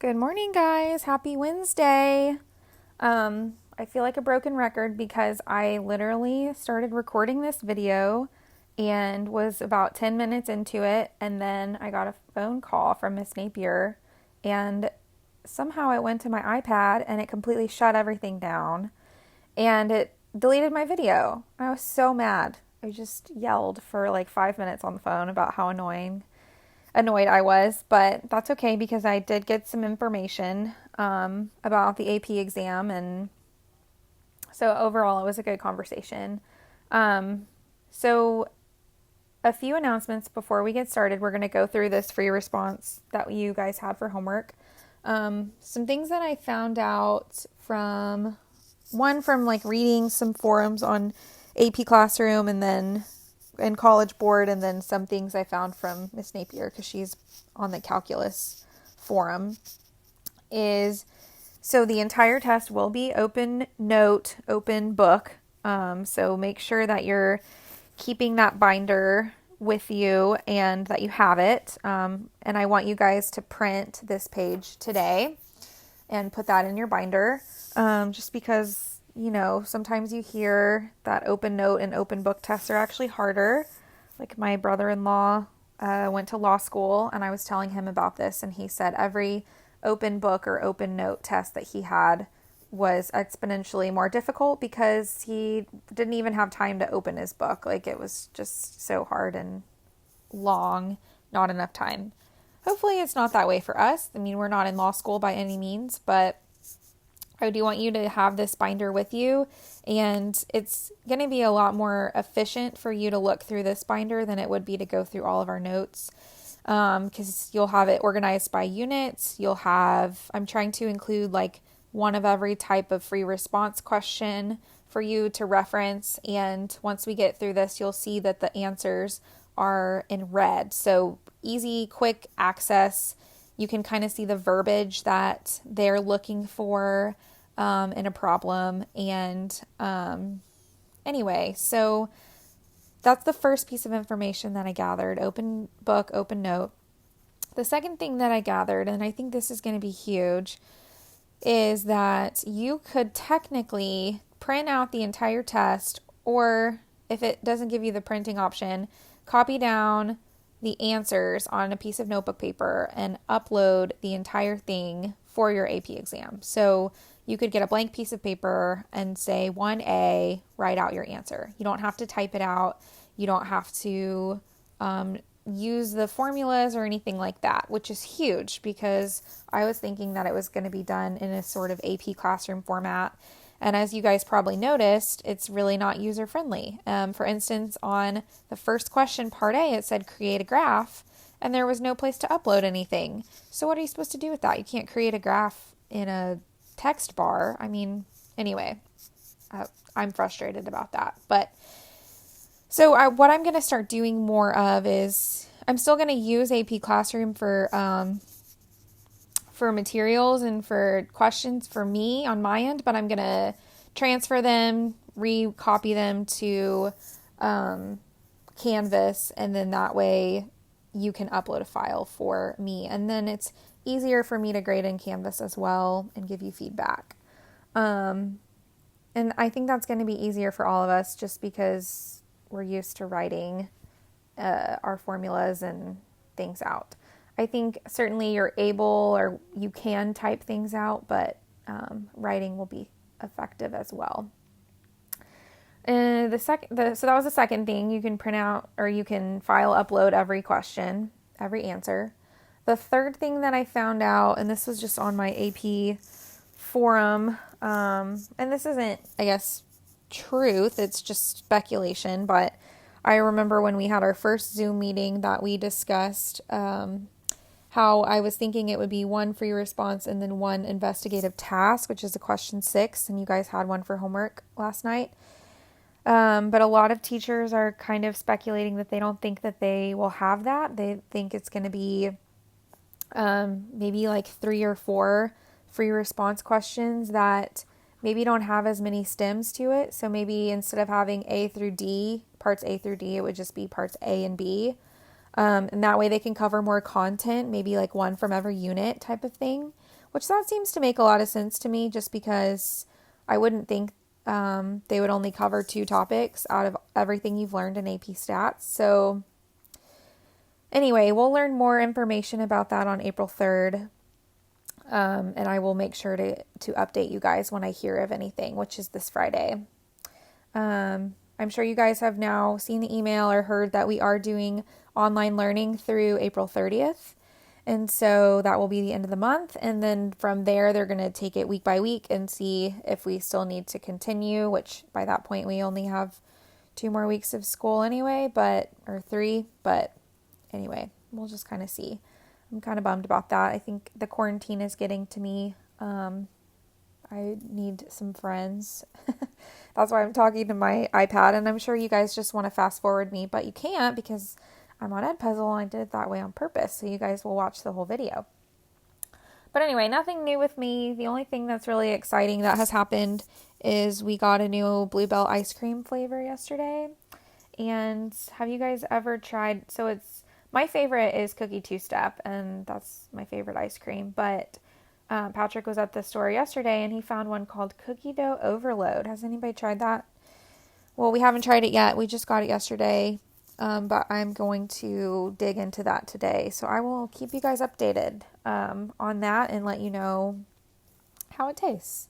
Good morning, guys. Happy Wednesday. I feel like a broken record because I literally started recording this video and was about 10 minutes into it, and then I got a phone call from Miss Napier, and somehow it went to my iPad and it completely shut everything down and it deleted my video. I was so mad. I just yelled for like 5 minutes on the phone about how annoyed I was, but that's okay because I did get some information about the AP exam, and so overall it was a good conversation. So a few announcements before we get started. We're going to go through this free response that you guys had for homework. Some things that I found out from like reading some forums on AP Classroom and then in College Board, and then some things I found from Miss Napier because she's on the calculus forum, is so the entire test will be open note, open book. So make sure that you're keeping that binder with you and that you have it. And I want you guys to print this page today and put that in your binder, just because sometimes you hear that open note and open book tests are actually harder. Like my brother-in-law went to law school, and I was telling him about this, and he said every open book or open note test that he had was exponentially more difficult because he didn't even have time to open his book. Like it was just so hard and long, not enough time. Hopefully it's not that way for us. I mean, we're not in law school by any means, but I do want you to have this binder with you, and it's going to be a lot more efficient for you to look through this binder than it would be to go through all of our notes, because you'll have it organized by units. I'm trying to include like one of every type of free response question for you to reference, and once we get through this, you'll see that the answers are in red. So easy, quick access. You can kind of see the verbiage that they're looking for in a problem. And anyway, so that's the first piece of information that I gathered. Open book, open note. The second thing that I gathered, and I think this is going to be huge, is that you could technically print out the entire test, or if it doesn't give you the printing option, copy down the answers on a piece of notebook paper and upload the entire thing for your AP exam. So you could get a blank piece of paper and say 1A, write out your answer. You don't have to type it out. You don't have to use the formulas or anything like that, which is huge because I was thinking that it was going to be done in a sort of AP classroom format. And as you guys probably noticed, it's really not user-friendly. For instance, on the first question, part A, it said create a graph, and there was no place to upload anything. So what are you supposed to do with that? You can't create a graph in a text bar. I mean, anyway, I'm frustrated about that. But so what I'm going to start doing more of is I'm still going to use AP Classroom for materials and for questions for me on my end, but I'm going to transfer them, recopy them to Canvas, and then that way you can upload a file for me. And then it's easier for me to grade in Canvas as well and give you feedback. And I think that's going to be easier for all of us just because we're used to writing our formulas and things out. I think certainly you're able or you can type things out, but writing will be effective as well. So that was the second thing. You can print out or you can file upload every question, every answer. The third thing that I found out, and this was just on my AP forum, and this isn't, I guess, truth, it's just speculation, but I remember when we had our first Zoom meeting that we discussed how I was thinking it would be one free response and then one investigative task, which is a question 6, and you guys had one for homework last night. But a lot of teachers are kind of speculating that they don't think that they will have that. They think it's going to be maybe like 3 or 4 free response questions that maybe don't have as many stems to it. So maybe instead of having A through D, parts A through D, it would just be parts A and B. And that way they can cover more content, maybe like one from every unit type of thing, which that seems to make a lot of sense to me just because I wouldn't think they would only cover 2 topics out of everything you've learned in AP Stats. So anyway, we'll learn more information about that on April 3rd. And I will make sure to update you guys when I hear of anything, which is this Friday. I'm sure you guys have now seen the email or heard that we are doing online learning through April 30th. And so that will be the end of the month. And then from there, they're going to take it week by week and see if we still need to continue, which by that point, we only have 2 more weeks of school anyway, or 3. But anyway, we'll just kind of see. I'm kind of bummed about that. I think the quarantine is getting to me. I need some friends. That's why I'm talking to my iPad, and I'm sure you guys just want to fast forward me, but you can't because I'm on Edpuzzle and I did it that way on purpose, so you guys will watch the whole video. But anyway, nothing new with me. The only thing that's really exciting that has happened is we got a new Bluebell ice cream flavor yesterday. And have you guys ever tried, my favorite is Cookie Two-Step, and that's my favorite ice cream, but Patrick was at the store yesterday and he found one called Cookie Dough Overload. Has anybody tried that? Well, we haven't tried it yet. We just got it yesterday, but I'm going to dig into that today. So I will keep you guys updated on that and let you know how it tastes.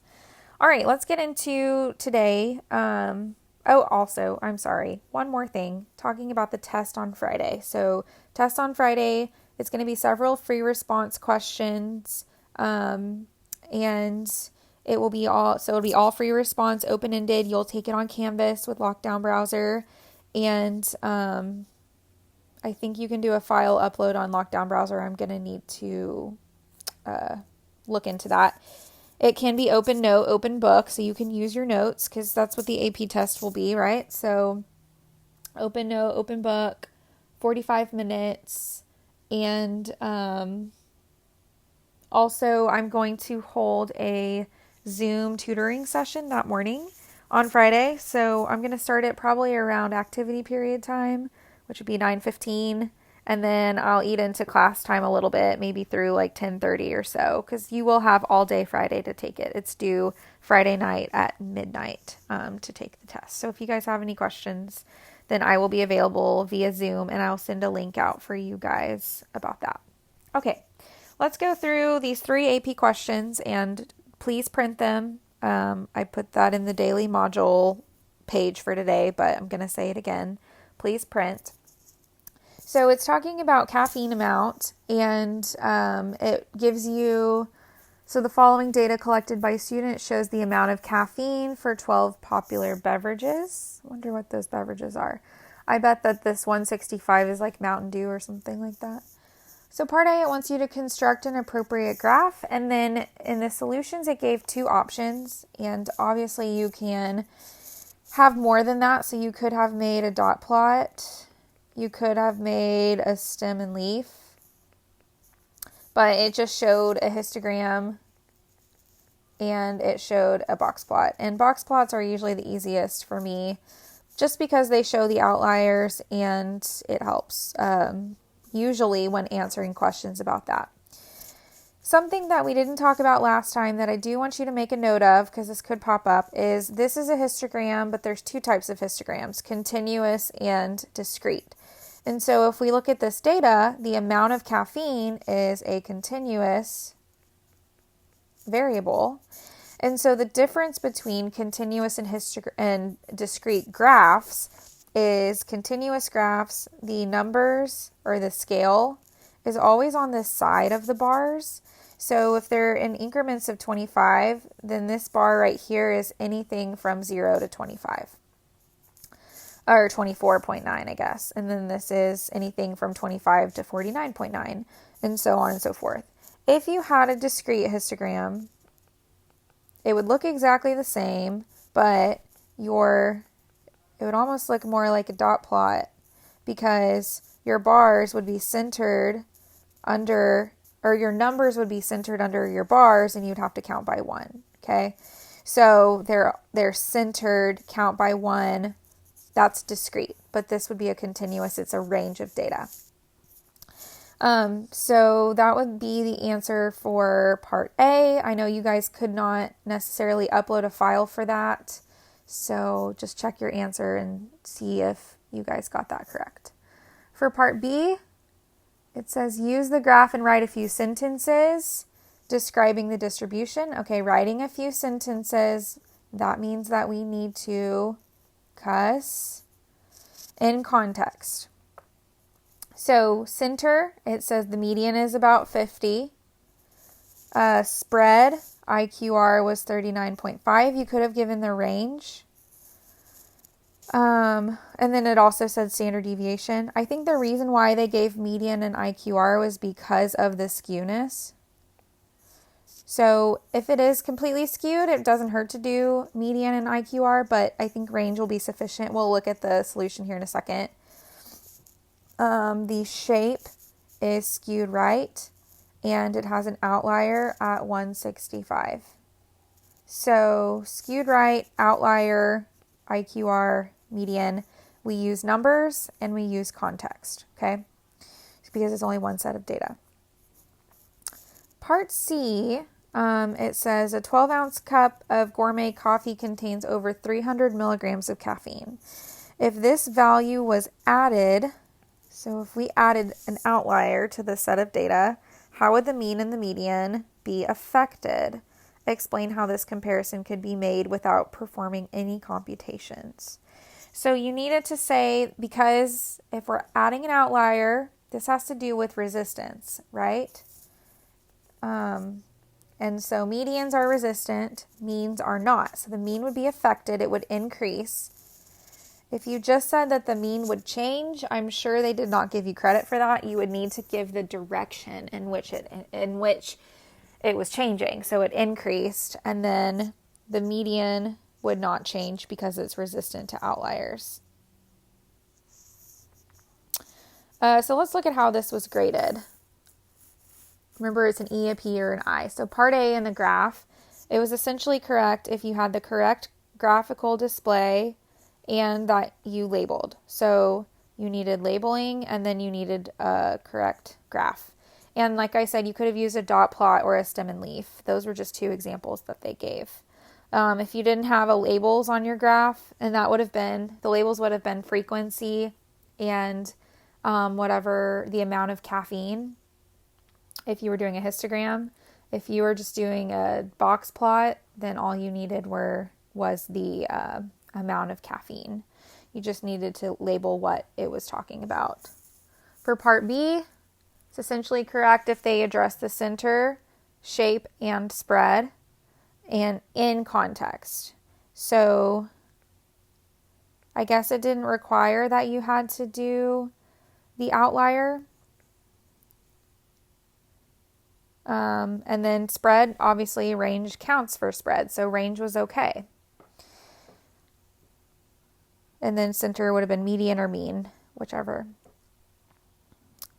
All right, let's get into today. Also, I'm sorry. One more thing, talking about the test on Friday. So test on Friday, it's going to be several free response questions. And it will be all free response, open-ended. You'll take it on Canvas with Lockdown Browser. And, I think you can do a file upload on Lockdown Browser. I'm going to need to, look into that. It can be open note, open book, so you can use your notes because that's what the AP test will be, right? So open note, open book, 45 minutes, and also I'm going to hold a Zoom tutoring session that morning on Friday. So I'm going to start it probably around activity period time, which would be 9:15. And then I'll eat into class time a little bit, maybe through like 10:30 or so, because you will have all day Friday to take it. It's due Friday night at midnight to take the test. So if you guys have any questions, then I will be available via Zoom, and I'll send a link out for you guys about that. Okay, let's go through these 3 AP questions, and please print them. I put that in the daily module page for today, but I'm going to say it again. Please print. So it's talking about caffeine amount, and it gives you, so the following data collected by students shows the amount of caffeine for 12 popular beverages. I wonder what those beverages are. I bet that this 165 is like Mountain Dew or something like that. So part A, it wants you to construct an appropriate graph, and then in the solutions it gave 2 options, and obviously you can have more than that, so you could have made a dot plot. You could have made a stem and leaf, but it just showed a histogram and it showed a box plot. And box plots are usually the easiest for me just because they show the outliers and it helps usually when answering questions about that. Something that we didn't talk about last time that I do want you to make a note of, because this could pop up, is this is a histogram, but there's 2 types of histograms, continuous and discrete. And so if we look at this data, the amount of caffeine is a continuous variable. And so the difference between continuous and discrete graphs is continuous graphs, the numbers or the scale is always on the side of the bars. So if they're in increments of 25, then this bar right here is anything from 0 to 25. Or 24.9, I guess. And then this is anything from 25 to 49.9, and so on and so forth. If you had a discrete histogram, it would look exactly the same, but it would almost look more like a dot plot because your bars would be centered under, or your numbers would be centered under your bars, and you'd have to count by 1, okay? So they're centered, count by 1. That's discrete, but this would be a continuous. It's a range of data. So that would be the answer for part A. I know you guys could not necessarily upload a file for that, so just check your answer and see if you guys got that correct. For part B, it says use the graph and write a few sentences describing the distribution. Okay, writing a few sentences, that means that we need to cuss in context. So center, it says the median is about 50. Spread, IQR was 39.5. You could have given the range. And then it also said standard deviation. I think the reason why they gave median and IQR was because of the skewness. So if it is completely skewed, it doesn't hurt to do median and IQR, but I think range will be sufficient. We'll look at the solution here in a second. The shape is skewed right, and it has an outlier at 165. So skewed right, outlier, IQR, median. We use numbers and we use context, okay? Because it's only one set of data. Part C, it says a 12-ounce cup of gourmet coffee contains over 300 milligrams of caffeine. If this value was added, so if we added an outlier to the set of data, how would the mean and the median be affected? Explain how this comparison could be made without performing any computations. So you needed to say, because if we're adding an outlier, this has to do with resistance, right? And so medians are resistant, means are not. So the mean would be affected, it would increase. If you just said that the mean would change, I'm sure they did not give you credit for that. You would need to give the direction in which it was changing. So it increased, and then the median would not change because it's resistant to outliers. So let's look at how this was graded. Remember, it's an E, a P, or an I. So part A in the graph, it was essentially correct if you had the correct graphical display and that you labeled. So you needed labeling, and then you needed a correct graph. And like I said, you could have used a dot plot or a stem and leaf. Those were just two examples that they gave. If you didn't have a labels on your graph, and that would have been, the labels would have been frequency and whatever the amount of caffeine, if you were doing a histogram. If you were just doing a box plot, then all you needed was the amount of caffeine. You just needed to label what it was talking about. For part B, it's essentially correct if they address the center, shape, and spread, and in context. So I guess it didn't require that you had to do the outlier. And then spread, obviously range counts for spread, so range was okay. And then center would have been median or mean, whichever.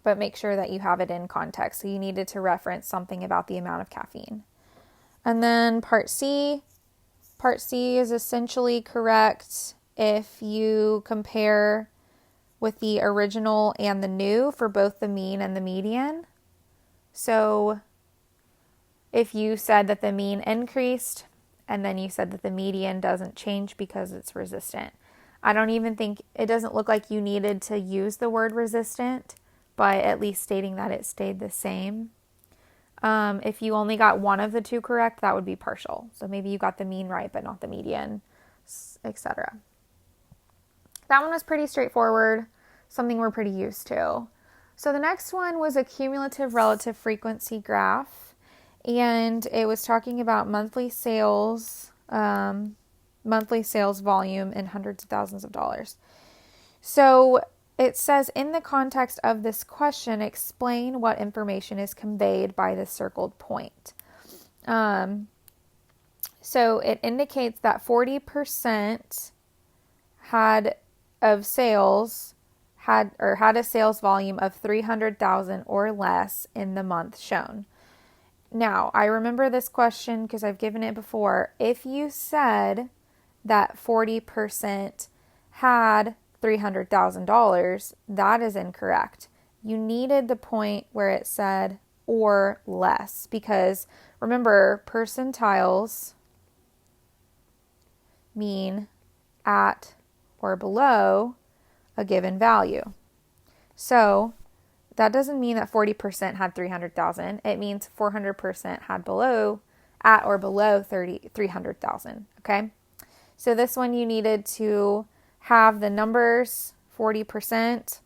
But make sure that you have it in context. So you needed to reference something about the amount of caffeine. And then part C. Part C is essentially correct if you compare with the original and the new for both the mean and the median. So if you said that the mean increased and then you said that the median doesn't change because it's resistant. I don't even think, it doesn't look like you needed to use the word resistant, but at least stating that it stayed the same. If you only got one of the two correct, that would be partial. So maybe you got the mean right, but not the median, etc. That one was pretty straightforward, something we're pretty used to. So the next one was a cumulative relative frequency graph, and it was talking about monthly sales volume in hundreds of thousands of dollars. So it says, in the context of this question, explain what information is conveyed by the circled point. So it indicates that 40% of sales had a sales volume of 300,000 or less in the month shown. Now, I remember this question because I've given it before. If you said that 40% had $300,000, that is incorrect. you needed the point where it said or less, because remember, percentiles mean at or below a given value. So that doesn't mean that 40% had 300,000. It means 400% had at or below 300,000. Okay. So this one you needed to have the numbers 40%.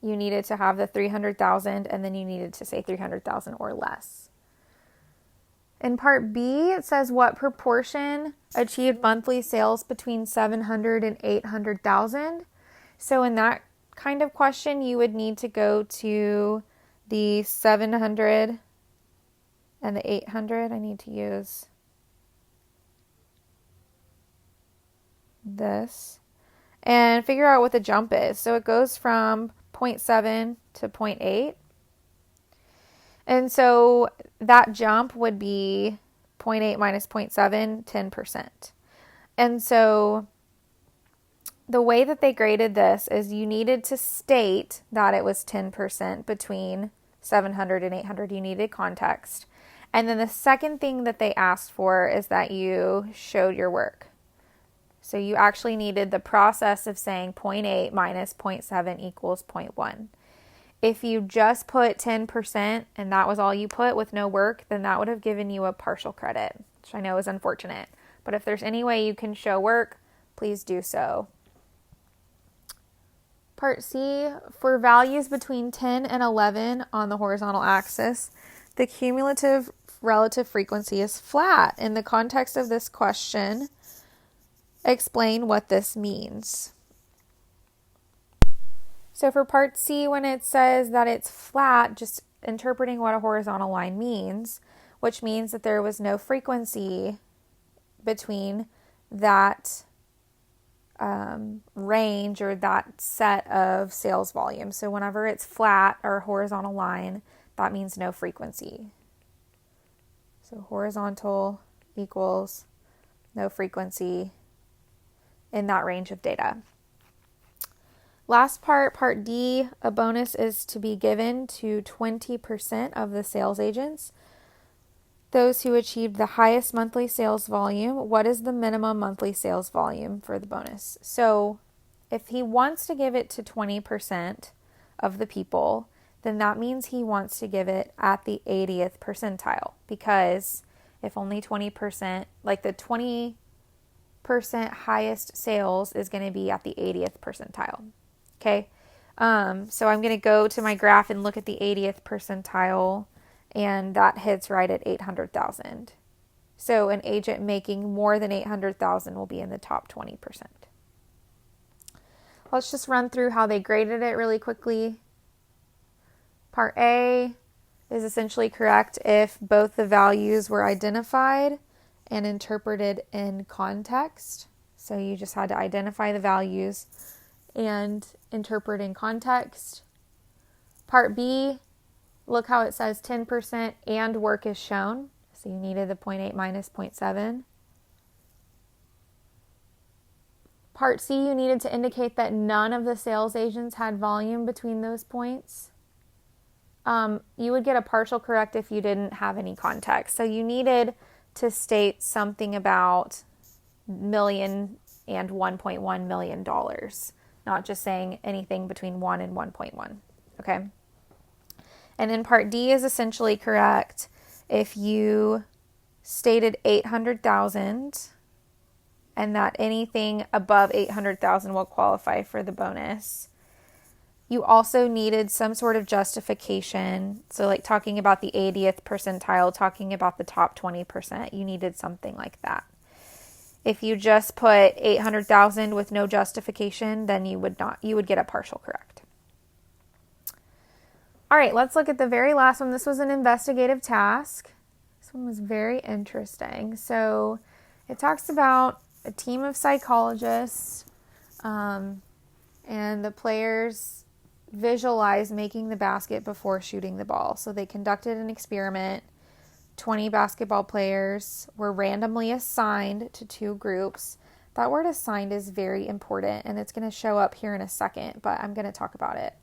You needed to have the 300,000, and then you needed to say 300,000 or less. In part B, it says what proportion achieved monthly sales between 700 and 800,000. So in that kind of question, you would need to go to the 700 and the 800. I need to use this and figure out what the jump is. So it goes from 0.7 to 0.8. And so that jump would be 0.8 minus 0.7, 10%. And so the way that they graded this is you needed to state that it was 10% between 700 and 800. You needed context. And then the second thing that they asked for is that you showed your work. So you actually needed the process of saying 0.8 minus 0.7 equals 0.1. If you just put 10% and that was all you put with no work, then that would have given you a partial credit, which I know is unfortunate. But if there's any way you can show work, please do so. Part C, for values between 10 and 11 on the horizontal axis, the cumulative relative frequency is flat. In the context of this question, explain what this means. So for part C, when it says that it's flat, just interpreting what a horizontal line means, which means that there was no frequency between that range or that set of sales volume. So whenever it's flat or horizontal line, that means no frequency. So horizontal equals no frequency in that range of data. Last part D, a bonus is to be given to 20% of the sales agents. Those who achieved the highest monthly sales volume, what is the minimum monthly sales volume for the bonus? So if he wants to give it to 20% of the people, then that means he wants to give it at the 80th percentile, because if only 20%, like the 20% highest sales is going to be at the 80th percentile. Okay. So I'm going to go to my graph and look at the 80th percentile, and that hits right at 800,000. So an agent making more than 800,000 will be in the top 20%. Let's just run through how they graded it really quickly. Part A is essentially correct if both the values were identified and interpreted in context. So you just had to identify the values and interpret in context. Part B, look how it says 10% and work is shown. So you needed the 0.8 minus 0.7. Part C, you needed to indicate that none of the sales agents had volume between those points. You would get a partial correct if you didn't have any context. So you needed to state something about million and $1.1 million, not just saying anything between 1 and 1.1. Okay. And then part D is essentially correct if you stated 800,000 and that anything above 800,000 will qualify for the bonus. You also needed some sort of justification. So like talking about the 80th percentile, talking about the top 20%, you needed something like that. If you just put 800,000 with no justification, then you would get a partial correct. All right, let's look at the very last one. This was an investigative task. This one was very interesting. So it talks about a team of psychologists, and the players visualize making the basket before shooting the ball. So they conducted an experiment. 20 basketball players were randomly assigned to two groups. That word assigned is very important, and it's going to show up here in a second, but I'm going to talk about it.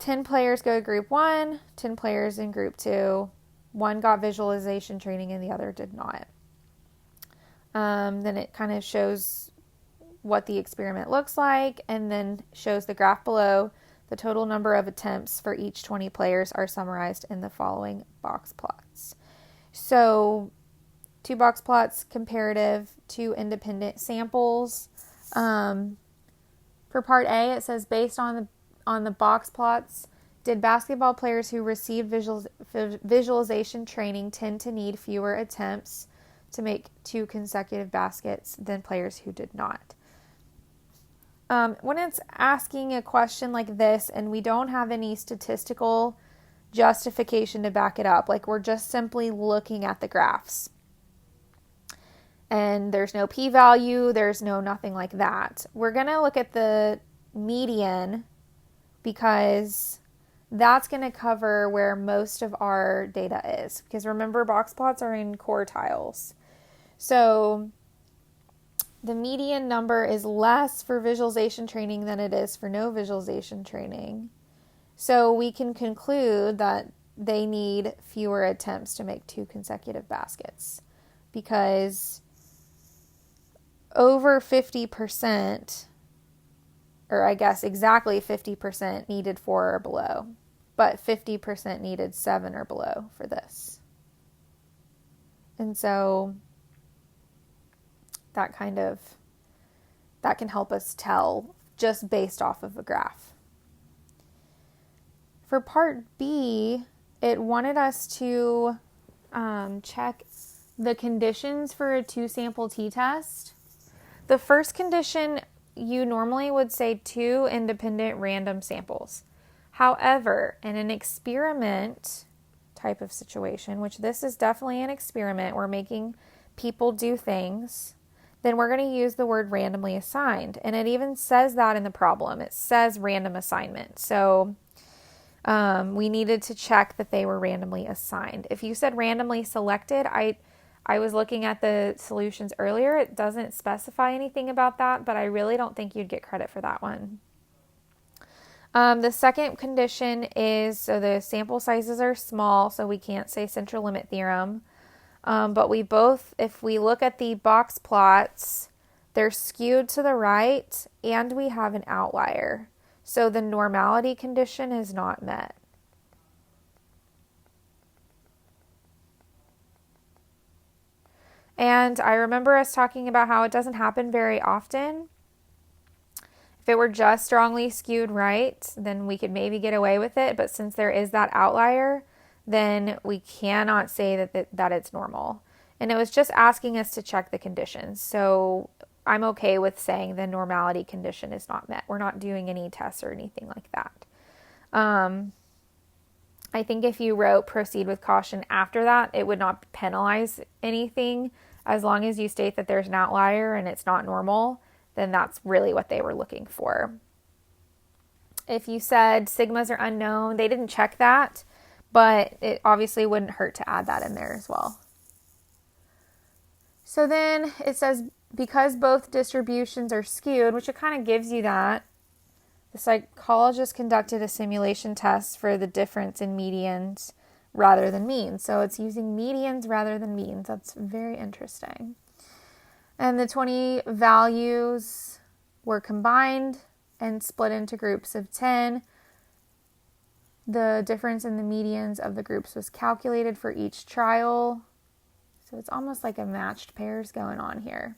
10 players go to group 1, 10 players in group 2. One got visualization training and the other did not. Then it kind of shows what the experiment looks like, and then shows the graph below. The total number of attempts for each 20 players are summarized in the following box plots. So 2 box plots, comparative, 2 independent samples. For part A, it says based on the box plots, did basketball players who received visualization training tend to need fewer attempts to make 2 consecutive baskets than players who did not? When it's asking a question like this and we don't have any statistical justification to back it up, like we're just simply looking at the graphs, and there's no p-value, there's no nothing like that, we're going to look at the median because that's going to cover where most of our data is. Because remember, box plots are in quartiles. So the median number is less for visualization training than it is for no visualization training. So we can conclude that they need fewer attempts to make 2 consecutive baskets, because over 50%, or I guess exactly 50% needed 4 or below, but 50% needed 7 or below for this. And so that can help us tell just based off of a graph. For part B, it wanted us to check the conditions for a 2-sample t-test. The first condition, you normally would say 2 independent random samples. However, in an experiment type of situation, which this is definitely an experiment, we're making people do things, then we're going to use the word randomly assigned. And it even says that in the problem. It says random assignment. So we needed to check that they were randomly assigned. If you said randomly selected, I was looking at the solutions earlier. It doesn't specify anything about that, but I really don't think you'd get credit for that one. The second condition is, so the sample sizes are small, so we can't say central limit theorem. But if we look at the box plots, they're skewed to the right and we have an outlier. So the normality condition is not met. And I remember us talking about how it doesn't happen very often. If it were just strongly skewed right, then we could maybe get away with it. But since there is that outlier, then we cannot say that it's normal. And it was just asking us to check the conditions. So I'm okay with saying the normality condition is not met. We're not doing any tests or anything like that. I think if you wrote proceed with caution after that, it would not penalize anything. As long as you state that there's an outlier and it's not normal, then that's really what they were looking for. If you said sigmas are unknown, they didn't check that, but it obviously wouldn't hurt to add that in there as well. So then it says, because both distributions are skewed, which it kind of gives you that, the psychologist conducted a simulation test for the difference in medians rather than means. So it's using medians rather than means. That's very interesting. And the 20 values were combined and split into groups of 10. The difference in the medians of the groups was calculated for each trial. So it's almost like a matched pairs going on here.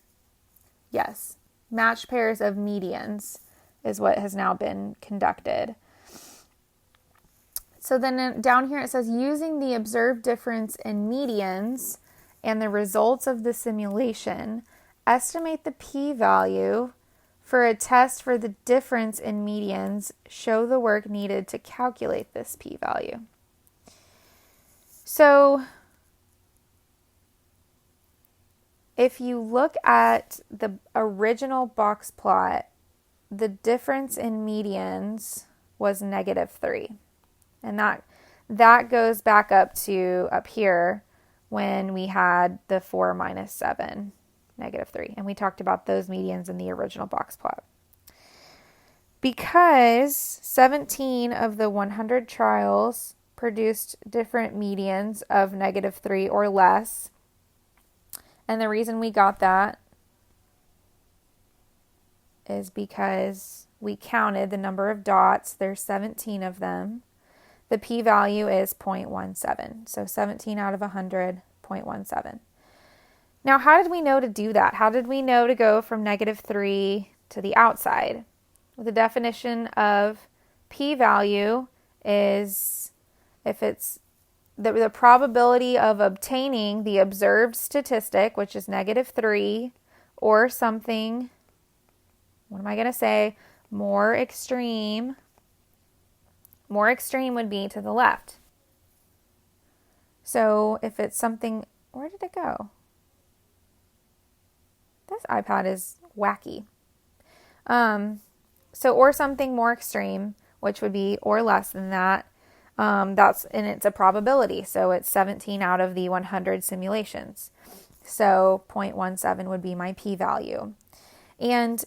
Yes, matched pairs of medians is what has now been conducted. So then down here it says, using the observed difference in medians and the results of the simulation, estimate the p-value for a test for the difference in medians. Show the work needed to calculate this p-value. So if you look at the original box plot, the difference in medians was -3. And that goes back up to up here when we had the 4 minus 7 -3. And we talked about those medians in the original box plot. Because 17 of the 100 trials produced different medians of -3 or less, and the reason we got that is because we counted the number of dots. There's 17 of them. The p-value is 0.17. So 17 out of 100, 0.17. Now, how did we know to do that? How did we know to go from -3 to the outside? Well, the definition of p-value is if it's the probability of obtaining the observed statistic, which is -3, or something, what am I going to say, more extreme. More extreme would be to the left. So if it's something, where did it go? This iPad is wacky. So or something more extreme, which would be or less than that. And it's a probability. So it's 17 out of the 100 simulations. So 0.17 would be my p-value. And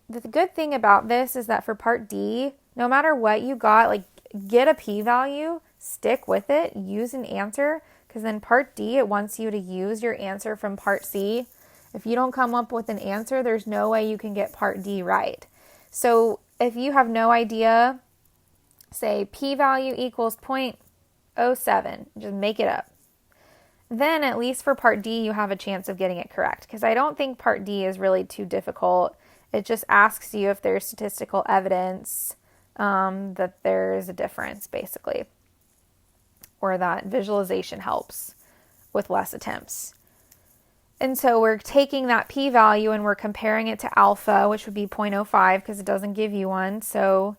the good thing about this is that for part D, no matter what you got, like get a p-value, stick with it, use an answer, because then part D, it wants you to use your answer from part C. If you don't come up with an answer, there's no way you can get part D right. So if you have no idea, say p-value equals 0.07, just make it up. Then at least for part D, you have a chance of getting it correct, because I don't think part D is really too difficult. It just asks you if there's statistical evidence that there's a difference, basically, or that visualization helps with less attempts. And so we're taking that p-value and we're comparing it to alpha, which would be 0.05 because it doesn't give you one. So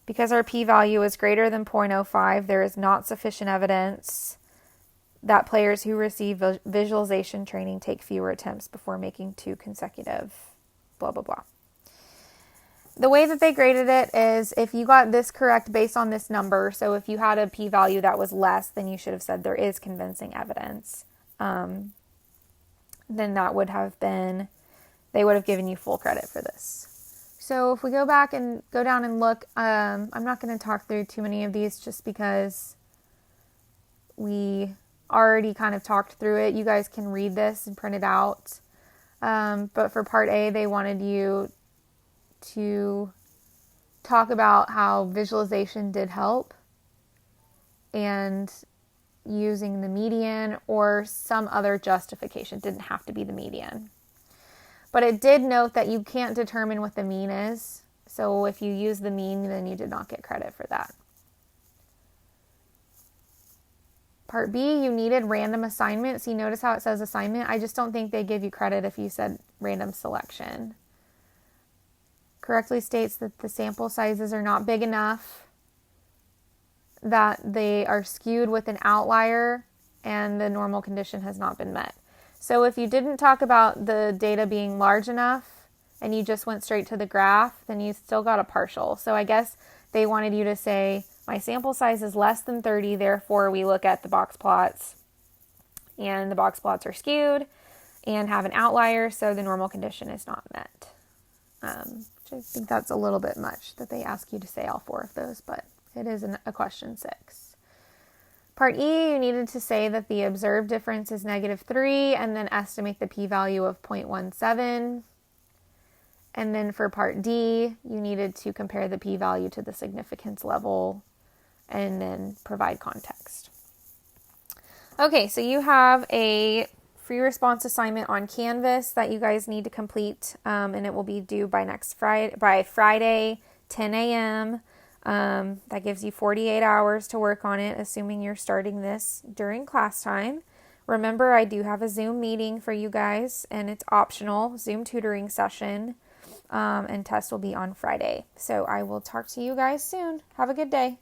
because our p-value is greater than 0.05, there is not sufficient evidence that players who receive visualization training take fewer attempts before making 2 consecutive blah, blah, blah. The way that they graded it is if you got this correct based on this number, so if you had a p-value that was less, then you should have said there is convincing evidence. Then that would have been, they would have given you full credit for this. So if we go back and go down and look, I'm not going to talk through too many of these just because we already kind of talked through it. You guys can read this and print it out. But for part A, they wanted you to talk about how visualization did help and using the median or some other justification. It didn't have to be the median. But it did note that you can't determine what the mean is. So if you use the mean, then you did not get credit for that. Part B, you needed random assignment. See, notice how it says assignment? I just don't think they give you credit if you said random selection. Correctly states that the sample sizes are not big enough, that they are skewed with an outlier, and the normal condition has not been met. So if you didn't talk about the data being large enough and you just went straight to the graph, then you still got a partial. So I guess they wanted you to say, my sample size is less than 30, therefore we look at the box plots, and the box plots are skewed and have an outlier, so the normal condition is not met. Which I think that's a little bit much that they ask you to say all 4 of those, but it is a question 6. Part E, you needed to say that the observed difference is -3 and then estimate the p-value of 0.17. And then for part D, you needed to compare the p-value to the significance level and then provide context. Okay, so you have a free response assignment on Canvas that you guys need to complete, and it will be due by Friday, 10 a.m. That gives you 48 hours to work on it, assuming you're starting this during class time. Remember, I do have a Zoom meeting for you guys, and it's optional, Zoom tutoring session, and test will be on Friday. So I will talk to you guys soon. Have a good day.